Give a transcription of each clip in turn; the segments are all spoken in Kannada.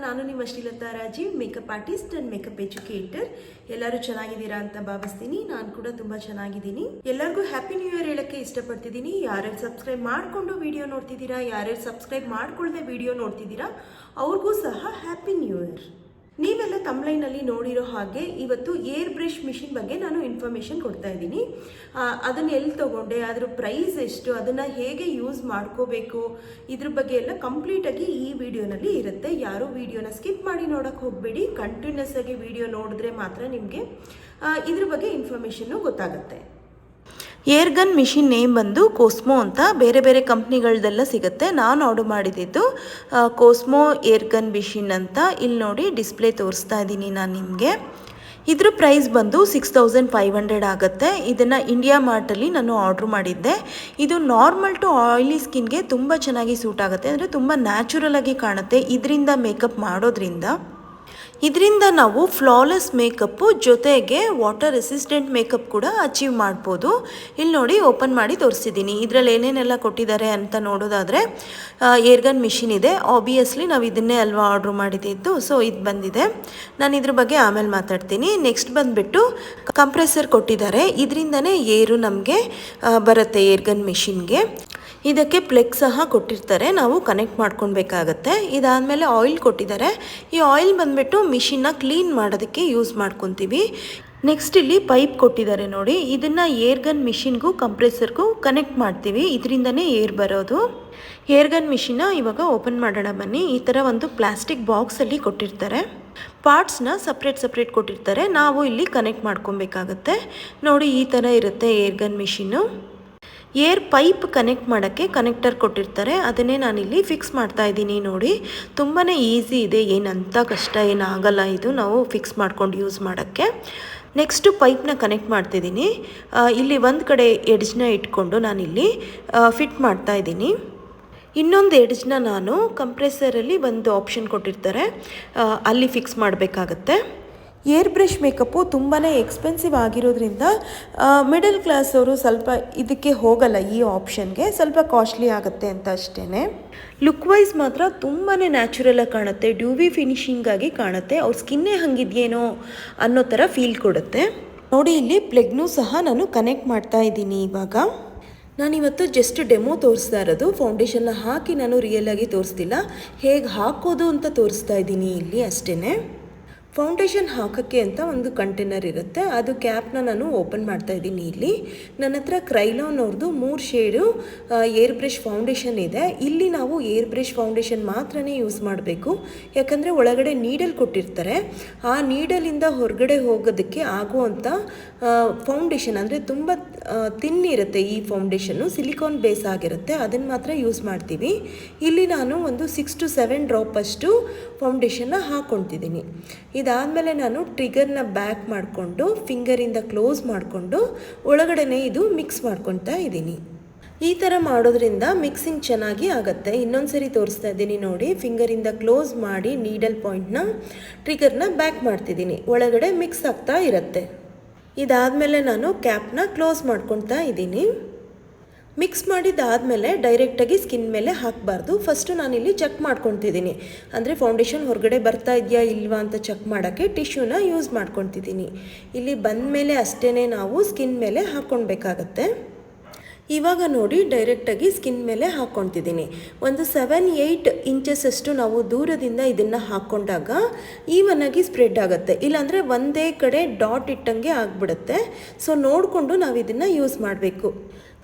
ನಾನು ನಿಮ್ಮ Srilatha Rajeev, makeup artist and makeup educator. ಎಲ್ಲರೂ ಚೆನ್ನಾಗಿದ್ದೀರಾ ಅಂತ ಭಾವಿಸ್ತೀನಿ. ನಾನು ಕೂಡ ತುಂಬಾ ಚೆನ್ನಾಗಿದ್ದೀನಿ. ಎಲ್ಲರಿಗೂ ಹ್ಯಾಪಿ ನ್ಯೂ ಇಯರ್ ಹೇಳಕ್ಕೆ ಇಷ್ಟಪಡ್ತಿದ್ದೀನಿ. ಯಾರ್ಯಾರು ಸಬ್ಸ್ಕ್ರೈಬ್ ಮಾಡ್ಕೊಂಡು ವಿಡಿಯೋ ನೋಡ್ತಿದ್ದೀರಾ, ಯಾರ್ಯಾರು ಸಬ್ಸ್ಕ್ರೈಬ್ ಮಾಡ್ಕೊಳ್ಳದೆ ವಿಡಿಯೋ ನೋಡ್ತಿದ್ದೀರಾ, ಅವ್ರಿಗೂ ಸಹ ಹ್ಯಾಪಿ ನ್ಯೂ ಇಯರ್. ನೀವೆಲ್ಲ ತಮ್ಲೈನಲ್ಲಿ ನೋಡಿರೋ ಹಾಗೆ ಇವತ್ತು ಏರ್ ಬ್ರಷ್ ಮಿಷಿನ್ ಬಗ್ಗೆ ನಾನು ಇನ್ಫಾರ್ಮೇಷನ್ ಕೊಡ್ತಾ ಇದ್ದೀನಿ. ಅದನ್ನು ಎಲ್ಲಿ ತೊಗೊಂಡೆ, ಅದರ ಪ್ರೈಸ್ ಎಷ್ಟು, ಅದನ್ನು ಹೇಗೆ ಯೂಸ್ ಮಾಡ್ಕೋಬೇಕು, ಇದ್ರ ಬಗ್ಗೆ ಎಲ್ಲ ಕಂಪ್ಲೀಟಾಗಿ ಈ ವಿಡಿಯೋನಲ್ಲಿ ಇರುತ್ತೆ. ಯಾರೂ ವಿಡಿಯೋನ ಸ್ಕಿಪ್ ಮಾಡಿ ನೋಡೋಕ್ಕೆ ಹೋಗಬೇಡಿ. ಕಂಟಿನ್ಯೂಸ್ ಆಗಿ ವಿಡಿಯೋ ನೋಡಿದ್ರೆ ಮಾತ್ರ ನಿಮಗೆ ಇದ್ರ ಬಗ್ಗೆ ಇನ್ಫಾರ್ಮೇಷನ್ನು ಗೊತ್ತಾಗುತ್ತೆ. ಏರ್ ಗನ್ ಮಿಷಿನ್ ನೇಮ್ ಬಂದು ಕೋಸ್ಮೋ ಅಂತ. ಬೇರೆ ಬೇರೆ ಕಂಪ್ನಿಗಳದೆಲ್ಲ ಸಿಗುತ್ತೆ. ನಾನು ಆರ್ಡರ್ ಮಾಡಿದ್ದು ಕೋಸ್ಮೋ ಏರ್ ಗನ್ ಮಿಷಿನ್ ಅಂತ. ಇಲ್ಲಿ ನೋಡಿ ಡಿಸ್ಪ್ಲೇ ತೋರಿಸ್ತಾ ಇದ್ದೀನಿ ನಾನು ನಿಮಗೆ. ಇದ್ರ ಪ್ರೈಸ್ ಬಂದು 6500 ಆಗುತ್ತೆ. ಇದನ್ನು ಇಂಡಿಯಾ ಮಾರ್ಟಲ್ಲಿ ನಾನು ಆರ್ಡ್ರ್ ಮಾಡಿದ್ದೆ. ಇದು ನಾರ್ಮಲ್ ಟು ಆಯಿಲಿ ಸ್ಕಿನ್ಗೆ ತುಂಬ ಚೆನ್ನಾಗಿ ಸೂಟ್ ಆಗುತ್ತೆ. ಅಂದರೆ ತುಂಬ ನ್ಯಾಚುರಲ್ ಆಗಿ ಕಾಣುತ್ತೆ ಇದರಿಂದ ಮೇಕಪ್ ಮಾಡೋದ್ರಿಂದ. ಇದರಿಂದ ನಾವು ಫ್ಲಾಲೆಸ್ ಮೇಕಪ್ಪು ಜೊತೆಗೆ ವಾಟರ್ ರೆಸಿಸ್ಟೆಂಟ್ ಮೇಕಪ್ ಕೂಡ ಅಚೀವ್ ಮಾಡ್ಬೋದು. ಇಲ್ಲಿ ನೋಡಿ ಓಪನ್ ಮಾಡಿ ತೋರಿಸಿದ್ದೀನಿ. ಇದರಲ್ಲಿ ಏನೇನೆಲ್ಲ ಕೊಟ್ಟಿದ್ದಾರೆ ಅಂತ ನೋಡೋದಾದರೆ ಏರ್ಗನ್ ಮಿಷಿನ್ ಇದೆ. ಆಬ್ವಿಯಸ್ಲಿ ನಾವು ಇದನ್ನೇ ಅಲ್ವಾ ಆರ್ಡ್ರ್ ಮಾಡಿದ್ದು. ಸೊ ಇದು ಬಂದಿದೆ. ನಾನು ಇದ್ರ ಬಗ್ಗೆ ಆಮೇಲೆ ಮಾತಾಡ್ತೀನಿ. ನೆಕ್ಸ್ಟ್ ಬಂದುಬಿಟ್ಟು ಕಂಪ್ರೆಸರ್ ಕೊಟ್ಟಿದ್ದಾರೆ. ಇದರಿಂದನೇ ಏರು ನಮಗೆ ಬರುತ್ತೆ ಏರ್ಗನ್ ಮಿಷಿನ್ಗೆ. ಇದಕ್ಕೆ ಪ್ಲಗ್ ಸಹ ಕೊಟ್ಟಿರ್ತಾರೆ, ನಾವು ಕನೆಕ್ಟ್ ಮಾಡ್ಕೊಳ್ಬೇಕಾಗತ್ತೆ. ಇದಾದಮೇಲೆ ಆಯಿಲ್ ಕೊಟ್ಟಿದ್ದಾರೆ. ಈ ಆಯಿಲ್ ಬಂದುಬಿಟ್ಟು ಮಿಷಿನ್ನ ಕ್ಲೀನ್ ಮಾಡೋದಕ್ಕೆ ಯೂಸ್ ಮಾಡ್ಕೊತೀವಿ. ನೆಕ್ಸ್ಟ್ ಇಲ್ಲಿ ಪೈಪ್ ಕೊಟ್ಟಿದ್ದಾರೆ ನೋಡಿ. ಇದನ್ನು ಏರ್ಗನ್ ಮಿಷಿನ್ಗೂ ಕಂಪ್ರೆಸರ್ಗೂ ಕನೆಕ್ಟ್ ಮಾಡ್ತೀವಿ. ಇದರಿಂದನೇ ಏರ್ ಬರೋದು. ಏರ್ಗನ್ ಮಿಷಿನ್ನ ಇವಾಗ ಓಪನ್ ಮಾಡೋಣ ಬನ್ನಿ. ಈ ಥರ ಒಂದು ಪ್ಲಾಸ್ಟಿಕ್ ಬಾಕ್ಸಲ್ಲಿ ಕೊಟ್ಟಿರ್ತಾರೆ. ಪಾರ್ಟ್ಸ್ನ ಸಪ್ರೇಟ್ ಕೊಟ್ಟಿರ್ತಾರೆ. ನಾವು ಇಲ್ಲಿ ಕನೆಕ್ಟ್ ಮಾಡ್ಕೊಬೇಕಾಗತ್ತೆ. ನೋಡಿ ಈ ಥರ ಇರುತ್ತೆ air gun machine. Air pipe connect ಮಾಡೋಕ್ಕೆ ಕನೆಕ್ಟರ್ ಕೊಟ್ಟಿರ್ತಾರೆ. ಅದನ್ನೇ ನಾನಿಲ್ಲಿ ಫಿಕ್ಸ್ ಮಾಡ್ತಾ ಇದ್ದೀನಿ. ನೋಡಿ ತುಂಬಾ ಈಸಿ ಇದೆ, ಏನಂತ ಕಷ್ಟ ಏನಾಗಲ್ಲ. ಇದು ನಾವು ಫಿಕ್ಸ್ ಮಾಡ್ಕೊಂಡು ಯೂಸ್ ಮಾಡೋಕ್ಕೆ. ನೆಕ್ಸ್ಟು ಪೈಪ್ನ ಕನೆಕ್ಟ್ ಮಾಡ್ತಿದ್ದೀನಿ. ಇಲ್ಲಿ ಒಂದು ಕಡೆ ಎಡ್ಜ್ನ ಇಟ್ಕೊಂಡು ನಾನಿಲ್ಲಿ ಫಿಟ್ ಮಾಡ್ತಾ ಇದ್ದೀನಿ. ಇನ್ನೊಂದು ಎಡ್ಜ್ನ ನಾನು ಕಂಪ್ರೆಸರಲ್ಲಿ ಒಂದು ಆಪ್ಷನ್ ಕೊಟ್ಟಿರ್ತಾರೆ, ಅಲ್ಲಿ ಫಿಕ್ಸ್ ಮಾಡಬೇಕಾಗತ್ತೆ. ಏರ್ ಬ್ರಷ್ ಮೇಕಪ್ಪು ತುಂಬಾ ಎಕ್ಸ್ಪೆನ್ಸಿವ್ ಆಗಿರೋದ್ರಿಂದ ಮಿಡಲ್ ಕ್ಲಾಸ್ ಅವರು ಸ್ವಲ್ಪ ಇದಕ್ಕೆ ಹೋಗಲ್ಲ. ಈ ಆಪ್ಷನ್ಗೆ ಸ್ವಲ್ಪ ಕಾಸ್ಟ್ಲಿ ಆಗುತ್ತೆ ಅಂತ ಅಷ್ಟೇ. ಲುಕ್ ವೈಸ್ ಮಾತ್ರ ತುಂಬಾ ನ್ಯಾಚುರಲಾಗಿ ಕಾಣುತ್ತೆ. ಡ್ಯೂವಿ ಫಿನಿಶಿಂಗಾಗಿ ಕಾಣುತ್ತೆ. ಅವ್ರ ಸ್ಕಿನ್ನೇ ಹಂಗಿದೆಯೇನೋ ಅನ್ನೋ ಥರ ಫೀಲ್ ಕೊಡುತ್ತೆ. ನೋಡಿ ಇಲ್ಲಿ ಪ್ಲಗ್ನೂ ಸಹ ನಾನು ಕನೆಕ್ಟ್ ಮಾಡ್ತಾ ಇದ್ದೀನಿ. ಇವಾಗ ನಾನಿವತ್ತು ಜಸ್ಟ್ ಡೆಮೋ ತೋರಿಸ್ತಾ ಇರೋದು. ಫೌಂಡೇಶನ್ನ ಹಾಕಿ ನಾನು ರಿಯಲಾಗಿ ತೋರಿಸ್ತಿಲ್ಲ, ಹೇಗೆ ಹಾಕೋದು ಅಂತ ತೋರಿಸ್ತಾ ಇದ್ದೀನಿ ಇಲ್ಲಿ ಅಷ್ಟೇ. ಫೌಂಡೇಶನ್ ಹಾಕೋಕ್ಕೆ ಅಂತ ಒಂದು ಕಂಟೈನರ್ ಇರುತ್ತೆ. ಅದು ಕ್ಯಾಪ್ನ ನಾನು ಓಪನ್ ಮಾಡ್ತಾ ಇದ್ದೀನಿ. ಇಲ್ಲಿ ನನ್ನ ಹತ್ರ ಕ್ರೈಲಾನ್ ಅವ್ರದ್ದು 3 ಶೇಡು ಏರ್ ಬ್ರಷ್ ಫೌಂಡೇಶನ್ ಇದೆ. ಇಲ್ಲಿ ನಾವು ಏರ್ ಬ್ರಷ್ ಫೌಂಡೇಶನ್ ಮಾತ್ರನೇ ಯೂಸ್ ಮಾಡಬೇಕು. ಯಾಕಂದರೆ ಒಳಗಡೆ ನೀಡಲ್ ಕೊಟ್ಟಿರ್ತಾರೆ. ಆ ನೀಡಲಿಂದ ಹೊರಗಡೆ ಹೋಗೋದಕ್ಕೆ ಆಗುವಂಥ ಫೌಂಡೇಶನ್ ಅಂದರೆ ತುಂಬ ತಿನ್ನಿರುತ್ತೆ. ಈ ಫೌಂಡೇಶನ್ನು ಸಿಲಿಕಾನ್ ಬೇಸ್ ಆಗಿರುತ್ತೆ. ಅದನ್ನು ಮಾತ್ರ ಯೂಸ್ ಮಾಡ್ತೀವಿ. ಇಲ್ಲಿ ನಾನು ಒಂದು 6 to 7 ಡ್ರಾಪ್ ಅಷ್ಟು ಫೌಂಡೇಶನ್ನ ಹಾಕ್ಕೊತಿದ್ದೀನಿ. ಇದಾದಮೇಲೆ ನಾನು ಟ್ರಿಗರ್ನ ಬ್ಯಾಕ್ ಮಾಡಿಕೊಂಡು ಫಿಂಗರಿಂದ ಕ್ಲೋಸ್ ಮಾಡಿಕೊಂಡು ಒಳಗಡೆನೆ ಇದು ಮಿಕ್ಸ್ ಮಾಡ್ಕೊತಾ ಇದ್ದೀನಿ. ಈ ಥರ ಮಾಡೋದ್ರಿಂದ ಮಿಕ್ಸಿಂಗ್ ಚೆನ್ನಾಗಿ ಆಗುತ್ತೆ. ಇನ್ನೊಂದು ಸರಿ ತೋರಿಸ್ತಾ ಇದ್ದೀನಿ ನೋಡಿ. ಫಿಂಗರಿಂದ ಕ್ಲೋಸ್ ಮಾಡಿ ನೀಡಲ್ ಪಾಯಿಂಟ್ನ ಟ್ರಿಗರ್ನ ಬ್ಯಾಕ್ ಮಾಡ್ತಿದ್ದೀನಿ. ಒಳಗಡೆ ಮಿಕ್ಸ್ ಆಗ್ತಾ ಇರುತ್ತೆ. ಇದಾದಮೇಲೆ ನಾನು ಕ್ಯಾಪ್ನ ಕ್ಲೋಸ್ ಮಾಡ್ಕೊತಾ ಇದ್ದೀನಿ. ಮಿಕ್ಸ್ ಮಾಡಿದ್ದಾದಮೇಲೆ ಡೈರೆಕ್ಟಾಗಿ ಸ್ಕಿನ್ ಮೇಲೆ ಹಾಕಬಾರ್ದು. ಫಸ್ಟು ನಾನಿಲ್ಲಿ ಚೆಕ್ ಮಾಡ್ಕೊತಿದ್ದೀನಿ. ಅಂದರೆ ಫೌಂಡೇಶನ್ ಹೊರಗಡೆ ಬರ್ತಾ ಇದೆಯಾ ಇಲ್ವಾ ಅಂತ ಚೆಕ್ ಮಾಡೋಕ್ಕೆ ಟಿಶ್ಯೂನ ಯೂಸ್ ಮಾಡ್ಕೊತಿದ್ದೀನಿ. ಇಲ್ಲಿ ಬಂದ ಮೇಲೆ ಅಷ್ಟೇ ನಾವು ಸ್ಕಿನ್ ಮೇಲೆ ಹಾಕ್ಕೊಳ್ಬೇಕಾಗತ್ತೆ. ಇವಾಗ ನೋಡಿ ಡೈರೆಕ್ಟಾಗಿ ಸ್ಕಿನ್ ಮೇಲೆ ಹಾಕ್ಕೊತಿದ್ದೀನಿ. ಒಂದು 7-8 ಇಂಚಸ್ ಅಷ್ಟು ನಾವು ದೂರದಿಂದ ಇದನ್ನು ಹಾಕ್ಕೊಂಡಾಗ ಈವನಾಗಿ ಸ್ಪ್ರೆಡ್ ಆಗುತ್ತೆ. ಇಲ್ಲಾಂದರೆ ಒಂದೇ ಕಡೆ ಡಾಟ್ ಇಟ್ಟಂಗೆ ಆಗಿಬಿಡುತ್ತೆ. ಸೊ ನೋಡಿಕೊಂಡು ನಾವು ಇದನ್ನು ಯೂಸ್ ಮಾಡಬೇಕು.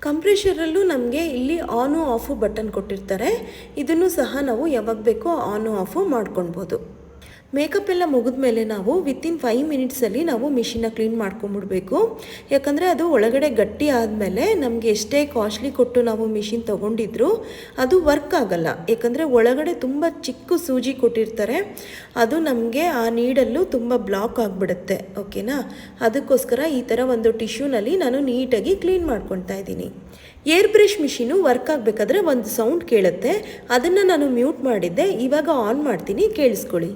ಕಂಪ್ರೆಷರಲ್ಲೂ ನಮಗೆ ಇಲ್ಲಿ ಆನು ಆಫು ಬಟನ್ ಕೊಟ್ಟಿರ್ತಾರೆ. ಇದನ್ನು ಸಹ ನಾವು ಯಾವಾಗ ಬೇಕೋ ಆನು ಆಫು ಮಾಡ್ಕೊಳ್ಬೋದು. ಮೇಕಪ್ ಎಲ್ಲ ಮುಗಿದ ಮೇಲೆ ನಾವು ವಿತಿನ್ 5 ಮಿನಿಟ್ಸಲ್ಲಿ ನಾವು ಮಿಷಿನ್ನ ಕ್ಲೀನ್ ಮಾಡ್ಕೊಂಬಿಡ್ಬೇಕು. ಯಾಕಂದರೆ ಅದು ಒಳಗಡೆ ಗಟ್ಟಿ ಆದಮೇಲೆ ನಮಗೆ ಎಷ್ಟೇ ಕಾಸ್ಟ್ಲಿ ಕೊಟ್ಟು ನಾವು ಮಿಷಿನ್ ತೊಗೊಂಡಿದ್ರು ಅದು ವರ್ಕ್ ಆಗಲ್ಲ. ಯಾಕಂದರೆ ಒಳಗಡೆ ತುಂಬ ಚಿಕ್ಕ ಸೂಜಿ ಕೊಟ್ಟಿರ್ತಾರೆ. ಅದು ನಮಗೆ ಆ ನೀಡಲ್ಲೂ ತುಂಬ ಬ್ಲಾಕ್ ಆಗಿಬಿಡುತ್ತೆ. ಓಕೆನಾ? ಅದಕ್ಕೋಸ್ಕರ ಈ ಥರ ಒಂದು ಟಿಶ್ಯೂನಲ್ಲಿ ನಾನು ನೀಟಾಗಿ ಕ್ಲೀನ್ ಮಾಡ್ಕೊತಾ ಇದ್ದೀನಿ. ಏರ್ ಬ್ರಷ್ ಮಿಷಿನು ವರ್ಕ್ ಆಗಬೇಕಾದ್ರೆ ಒಂದು ಸೌಂಡ್ ಕೇಳುತ್ತೆ. ಅದನ್ನು ನಾನು ಮ್ಯೂಟ್ ಮಾಡಿದ್ದೆ. ಇವಾಗ ಆನ್ ಮಾಡ್ತೀನಿ, ಕೇಳಿಸ್ಕೊಳ್ಳಿ.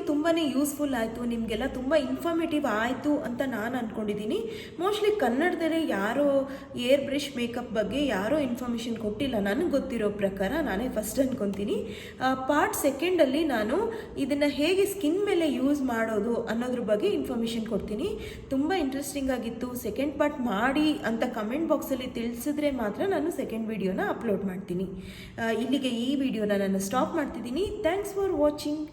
ತುಂಬಾ ಯೂಸ್ಫುಲ್ ಆಯಿತು, ನಿಮಗೆಲ್ಲ ತುಂಬ ಇನ್ಫಾರ್ಮೇಟಿವ್ ಆಯಿತು ಅಂತ ನಾನು ಅಂದ್ಕೊಂಡಿದ್ದೀನಿ. ಮೋಸ್ಟ್ಲಿ ಕನ್ನಡದಲ್ಲೇ ಯಾರೋ ಏರ್ ಬ್ರಷ್ ಮೇಕಪ್ ಬಗ್ಗೆ ಯಾರೋ ಇನ್ಫಾರ್ಮೇಷನ್ ಕೊಟ್ಟಿಲ್ಲ, ನನಗೆ ಗೊತ್ತಿರೋ ಪ್ರಕಾರ ನಾನೇ ಫಸ್ಟ್ ಅಂದ್ಕೊತೀನಿ. ಪಾರ್ಟ್ ಸೆಕೆಂಡಲ್ಲಿ ನಾನು ಇದನ್ನು ಹೇಗೆ ಸ್ಕಿನ್ ಮೇಲೆ ಯೂಸ್ ಮಾಡೋದು ಅನ್ನೋದ್ರ ಬಗ್ಗೆ ಇನ್ಫಾರ್ಮೇಷನ್ ಕೊಡ್ತೀನಿ. ತುಂಬ ಇಂಟ್ರೆಸ್ಟಿಂಗ್ ಆಗಿತ್ತು, ಸೆಕೆಂಡ್ ಪಾರ್ಟ್ ಮಾಡಿ ಅಂತ ಕಮೆಂಟ್ ಬಾಕ್ಸಲ್ಲಿ ತಿಳಿಸಿದ್ರೆ ಮಾತ್ರ ನಾನು ಸೆಕೆಂಡ್ ವಿಡಿಯೋನ ಅಪ್ಲೋಡ್ ಮಾಡ್ತೀನಿ. ಇಲ್ಲಿಗೆ ಈ ವಿಡಿಯೋನ ನಾನು ಸ್ಟಾಪ್ ಮಾಡ್ತಿದ್ದೀನಿ. Thanks for watching.